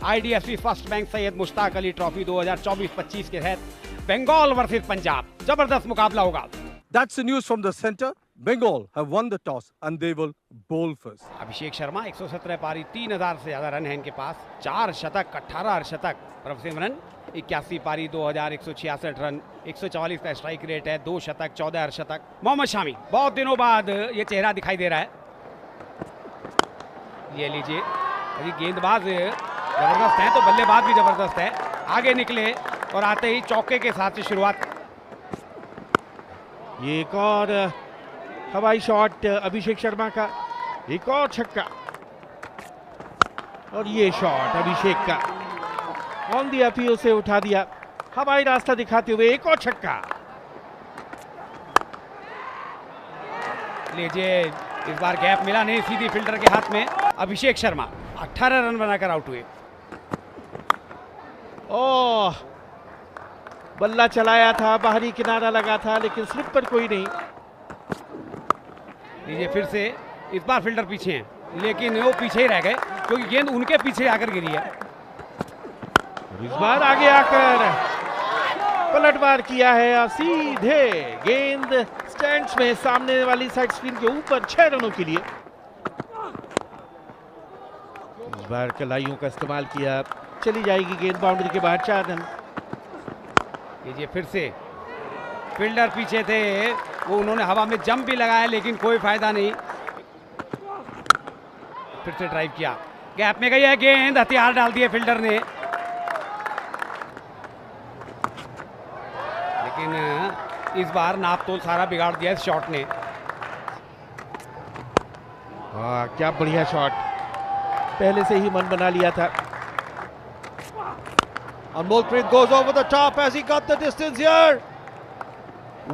IDFC first bank Syed Mushtaq Ali trophy 2024-25 के तहत Bengal versus Punjab जबरदस्त मुकाबला होगा। That's the news from the center. Bengal have won the toss and they will bowl first. Abhishek Sharma 117 पारी 3000 से ज्यादा रन है इनके पास, 4 शतक 18 अर्धशतक। प्रभसिमरन 81 पारी 2166 रन, 144 का स्ट्राइक रेट है, 2 शतक 14 अर्धशतक। मोहम्मद शामी बहुत दिनों बाद ये चेहरा दिखाई दे रहा है। ये लीजिए, अभी गेंदबाज जबरदस्त है तो बल्लेबाज भी जबरदस्त है। आगे निकले और आते ही चौके के साथ से शुरुआत। ये एक और हवाई शॉट अभिषेक शर्मा का, एक और छक्का और ये शॉट अभिषेक का ऑन दी अपील से उठा दिया, हवाई रास्ता दिखाते हुए एक और छक्का। लीजिए, इस बार गैप मिला नहीं, सीधी फील्डर के हाथ में। अभिषेक शर्मा 18 रन बनाकर आउट हुए। ओह, बल्ला चलाया था, बाहरी किनारा लगा था लेकिन स्लिप पर कोई नहीं। लीजिए फिर से, इस बार फील्डर पीछे हैं लेकिन वो पीछे ही रह गए क्योंकि गेंद उनके पीछे आकर गिरी है। इस बार आगे आकर पलटवार किया है और सीधे गेंद स्टैंड्स में सामने वाली साइड स्क्रीन के ऊपर 6 रनों के लिए। इस बार कलाइयों का इस्तेमाल किया, चली जाएगी गेंद बाउंड्री के बाहर, 4 रन। लीजिए फिर से, फील्डर पीछे थे, वो उन्होंने हवा में जंप भी लगाया लेकिन कोई फायदा नहीं। फिर से ड्राइव किया, गैप में गई है गेंद, हथियार डाल दिए फील्डर ने। लेकिन इस बार नापतोल सारा बिगाड़ दिया इस शॉट ने। हाँ, क्या बढ़िया शॉट, पहले से ही मन बना लिया था। Anmolpreet goes over the top as he got the distance here.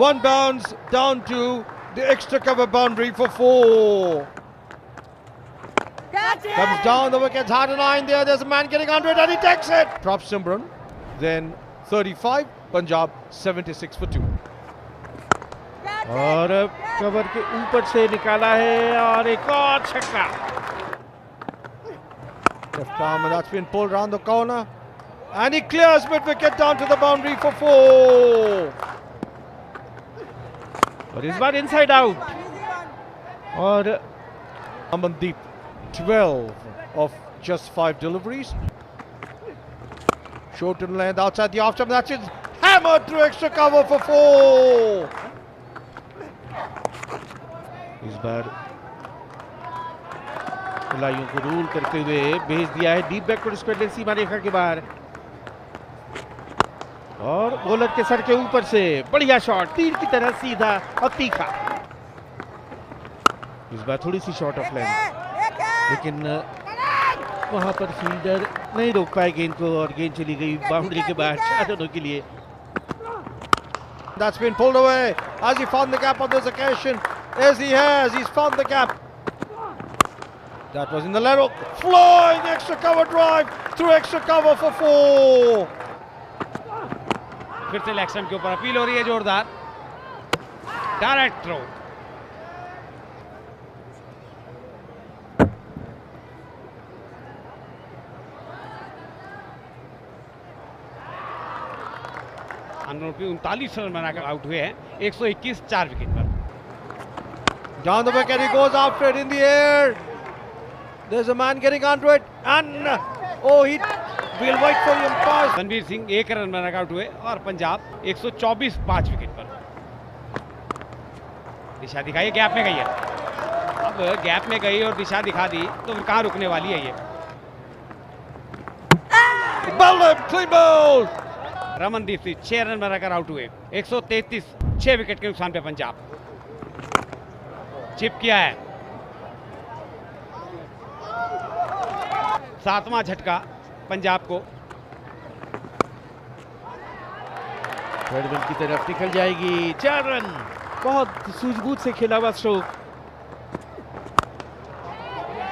One bounce down to the extra cover boundary for 4. Comes down, the wicket's hard and line there. There's a man getting under it and he takes it. Prabhsimran, then 35, Punjab 76 for 2. और cover के ऊपर से निकाला है और एक और छक्का। Left arm, and that's been pulled round the corner. And he clears mid-wicket down to the boundary for 4. और इस बार इनसाइड आउट। और Amandeep, 12 of just 5 deliveries. Short and length outside the off stump. That's it. Hammered through extra cover for 4. इस बार खिलाड़ियों को rule करते हुए भेज दिया है डीप बैकवर्ड स्क्वायर सीमा रेखा के बाहर। और बॉलर के सर के ऊपर से बढ़िया शॉट, तीर की तरह सीधा और तीखा। इस बार थोड़ी सी शॉर्ट ऑफ लेंथ, लेकिन वहां पर फील्डर नहीं रोक पाए गेंद को और गेंद चली गई बाउंड्री के बाहर 4 रनों के लिए। That's been pulled away. Has he found the gap on this occasion? Yes, he has. He's found the gap. That was in the lateral. Flying extra cover drive through extra cover for 4. फिर से leg stump के ऊपर appeal हो रही है जोरदार, direct throw. अनरूपी 39 run बनाकर out हुए हैं, 121 4 विकेट पर। Down the wicket, he goes after it in the air. There's a man getting under it, and we'll wait for him pass. Ranveer Singh 1 run बनाकर आउट हुए और पंजाब 124 5 विकेट पर। दिशा दिखाई, गैप में गई है। अब गैप में गई और दिशा दिखा दी तो फिर कहां रुकने वाली है ये। Clean ball. Ramandeep Singh 6 run बनाकर आउट हुए, 133 6 विकेट के नुकसान पे पंजाब। चिप किया है, 7वां झटका पंजाब को। थर्ड विकेट की तरफ निकल जाएगी, 4 रन। बहुत सूझबूझ से खेला हुआ स्ट्रोक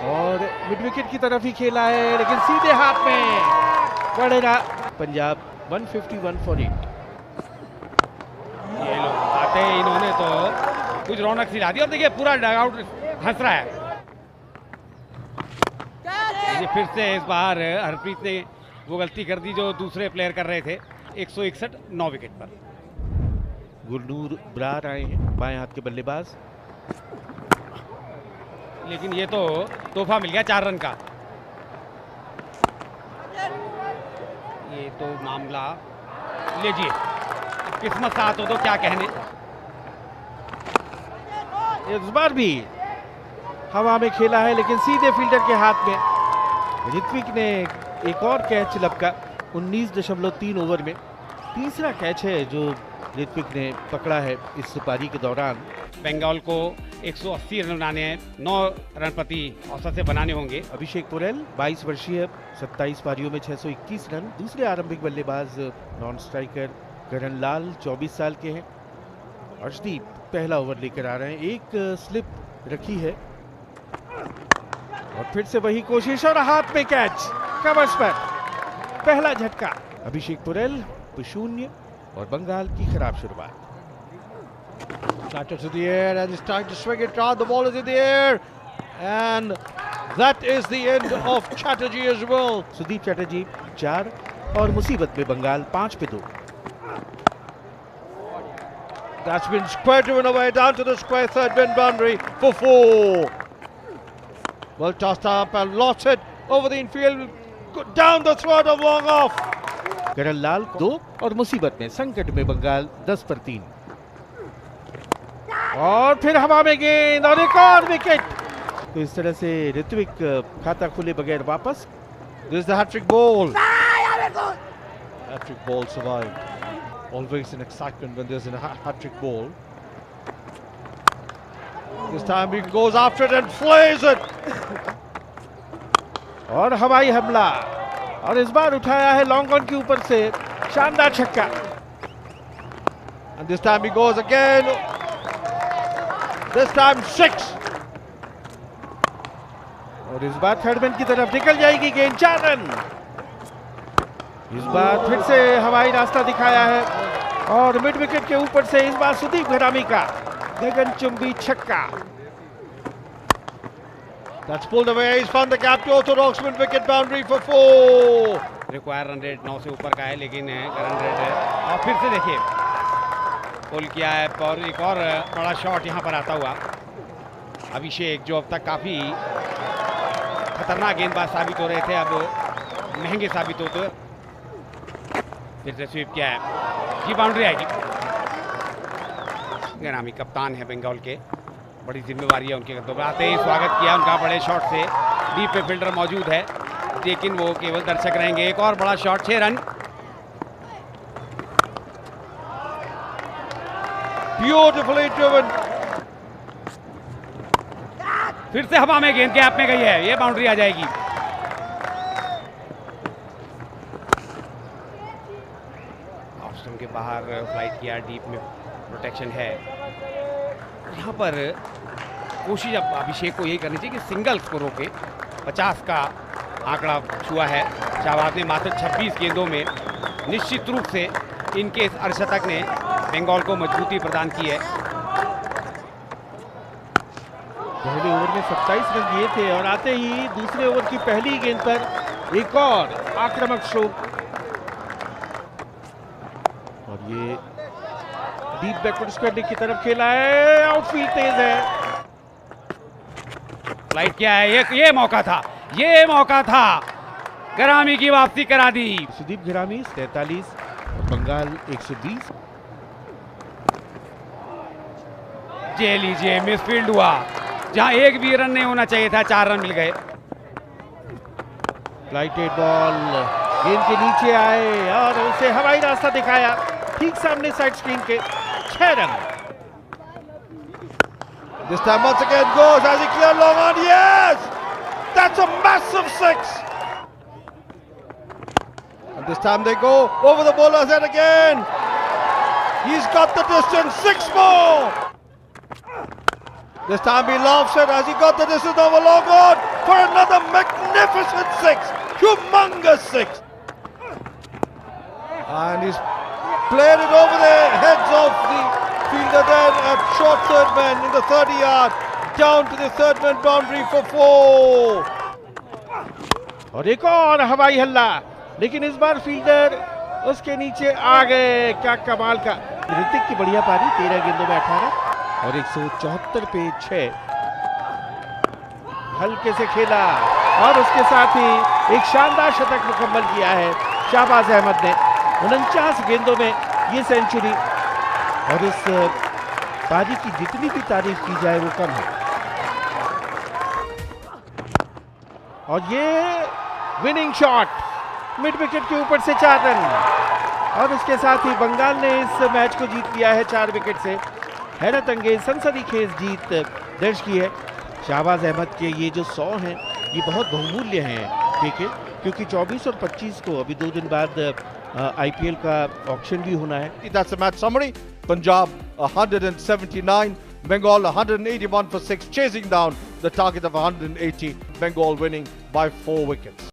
और मिड विकेट की तरफ ही खेला है लेकिन सीधे हाथ में गड़ेगा। पंजाब 151 फॉर 8। ये लोग आते हैं, इन्होंने तो कुछ रौनक सिला दी। और देखिए पूरा डगआउट हंस रहा है। ये फिर से इस बार हरप्रीत ने वो गलती कर दी जो दूसरे प्लेयर कर रहे थे। 161 9 विकेट पर। गुरनूर ब्रार आए हैं, बाएं हाथ के बल्लेबाज। लेकिन ये तो तोहफा मिल गया 4 रन का। ये तो मामला लीजिए, किस्मत साथ हो तो क्या कहने। इस बार भी हवा में खेला है लेकिन सीधे फील्डर के हाथ में। ऋत्विक ने एक और कैच लपका 19.3 ओवर में। तीसरा कैच है जो ऋत्विक ने पकड़ा है इस पारी के दौरान। बंगाल को 180 रन बनाने हैं, 9 रन प्रति औसत से बनाने होंगे। अभिषेक पुरेल 22 वर्षीय, 27 पारियों में 621 रन। दूसरे आरंभिक बल्लेबाज नॉन स्ट्राइकर करण लाल 24 साल के हैं। अर्शदीप पहला ओवर लेकर आ रहे हैं, एक स्लिप रखी है और फिर से वही कोशिश और हाथ में कैच कवर्स पर। पहला झटका अभिषेक पुरेल 0 और बंगाल की खराब शुरुआत। Chatter to the air and he's trying to swing it round. The ball is in the air and that is the end of Chatterjee as well. Sudeep Chatterjee 4 और मुसीबत में बंगाल 5 पे 2। That's been square driven away down to the square third bin boundary for 4. Well tossed up and lost it over the infield down the throat of long off. करण लाल 2 और मुसीबत में संकट में बंगाल 10 पर 3। और फिर हवा में गेंद और एक और विकेट। तो इस तरह से ऋत्विक खाता खुले बगैर वापस। This is the hat-trick ball. Hat-trick ball survived. Always an excitement when there's a hat-trick ball. This time he goes after it and flays it. और हवाई हमला और इस बार उठाया है लॉन्ग ऑन के ऊपर से शानदार छक्का। And this time he goes again. This time 6. और इस बार थर्ड मैन की तरफ निकल जाएगी गेंद, 4 रन। इस बार फिर से हवाई रास्ता दिखाया है और मिड विकेट के ऊपर से इस बार सुदीप घरामी का गगनचुंबी छक्का। That's pulled away. He's found the gap to orthodox mid wicket boundary for 4. Require run rate 9 से ऊपर का है लेकिन रन रेट और फिर से देखिए पुल किया है और एक और बड़ा शॉट यहाँ पर आता हुआ। अभिषेक जो अब तक काफी खतरनाक गेंदबाज साबित हो रहे थे अब महंगे साबित होते। फिर से स्वीप किया है, की बाउंड्री आएगी। घरामी कप्तान है बंगाल के, बड़ी जिम्मेवारी है उनके कंधों पर। आते ही स्वागत किया उनका बड़े शॉट से। डीप पे फील्डर मौजूद है लेकिन वो केवल दर्शक रहेंगे। एक और बड़ा शॉट, 6 रन। Beautifully driven. फिर से हवा में गेंद गैप में गई है, ये बाउंड्री आ जाएगी। ऑफ स्टंप के बाहर फ्लाइट किया, डीप में प्रोटेक्शन है। यहाँ पर कोशिश अब अभिषेक को यही करनी चाहिए कि सिंगल्स को रोके। 50 का आंकड़ा छुआ है शाहबाज ने मात्र 26 गेंदों में। निश्चित रूप से इनके इस अर्धशतक ने बंगाल को मजबूती प्रदान की है। पहले ओवर में 27 रन दिए थे और आते ही दूसरे ओवर की पहली गेंद पर एक और आक्रामक स्ट्रोक और ये डीप बैकवर्ड स्क्वायर की तरफ खेला है। आउटफील्ड तेज है, फ्लाइट किया है। ये मौका था, ये मौका था, घरामी की वापसी करा दी। सुदीप घरामी 43 और बंगाल 120। जे लीजिए, मिसफील्ड हुआ जहां एक भी रन नहीं होना चाहिए था, 4 रन मिल गए। फ्लाइटेड बॉल गेंद के नीचे आए और उसे हवाई रास्ता दिखाया ठीक सामने साइड स्क्रीन के। 6 run. This time once again goes as he cleared long on. Yes! That's a massive 6. And this time they go over the bowler's head again. He's got the distance. 6 more. This time he laughs it as he got the distance over long on for another magnificent 6. Humongous 6. And he's played it over the heads of the fielder there at short third man in the 30 yard down to the third man boundary for 4. और एक और हवाई हल्ला, लेकिन इस बार fielder उसके नीचे आ गए। क्या कमाल का ऋतिक की बढ़िया पारी, 13 गेंदों में 18 और 174 पे 6। हल्के से खेला और उसके साथ ही एक शानदार शतक मुकम्मल किया है शाहबाज अहमद ने। 49 गेंदों में ये सेंचुरी, और इस पारी की जितनी भी तारीफ की जाए वो कम है। और ये विनिंग शॉट मिड विकेट के ऊपर से 4 रन, और उसके साथ ही बंगाल ने इस मैच को जीत लिया है 4 विकेट से। हैरत अंगेज सनसनीखेज जीत दर्ज की है। शाहबाज अहमद के ये जो 100 हैं ये बहुत बहुमूल्य हैं क्योंकि 24 और 25 को अभी 2 दिन बाद IPL का ऑक्शन भी होना है। That's the match summary. Punjab 179, Bengal 181 for 6, chasing down the target of 180. Bengal winning by 4 wickets.